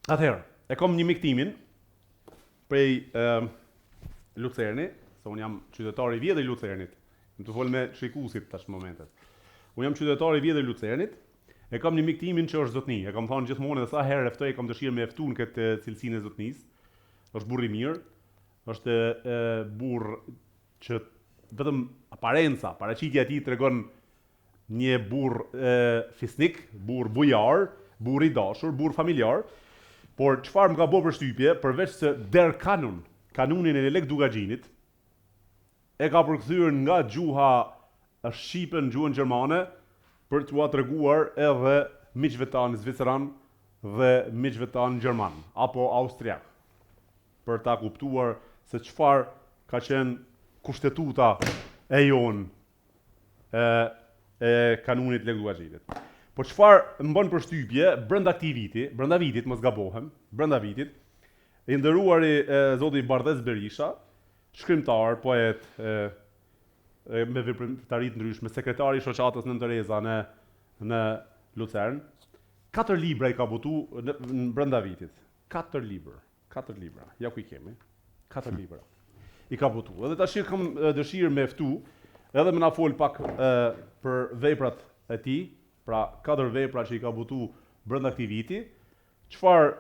Atëherë, e kam një miktimin prej Lucerni, se unë jam qytetari i vjetër i Lucernit. Më të fol me shikuesit tash momentet. Unë jam qytetari i vjetër i Lucernit. E kam një miktimin që është zotni. E kam thënë gjithmonë edhe sa herë ftoj, kam dëshirë me ftun këtë cilësinë e zotnisë. Është burr i mirë. Është burr që vetëm aparenca, paraqitja e tij tregon një burr fisnik, burr bujar, burr i dashur, burr familjar. Por çfarë më ka bërë përshtypje, përveç se kanunin e Lek Dugaxhinit, e ka përkthyer nga gjuha shqipe në gjuhën gjermane për t'ua treguar edhe miqve tanë zviceran dhe miqve tanë gjerman apo austriak, për ta kuptuar se çfarë ka qenë kushtetuta e jon e kanunit Lek Dugaxhinit. Po çfarë më bën përshtypje brenda vitit, mos gabohem, brenda vitit, i nderuari zoti Bardhes Berisha, shkrimtar, poet, me veprimtari të ndryshme, sekretari i shoqatës Nën Tereza në Lucern, 4 libra i ka botu brenda vitit. 4 libra. Ja ku i kemi. 4 libra. I ka botu. Edhe tash kam dëshirë me ftu, edhe më na fol pak për veprat e tij, pra 4 vepra që i ka botu brenda këtij viti. Çfarë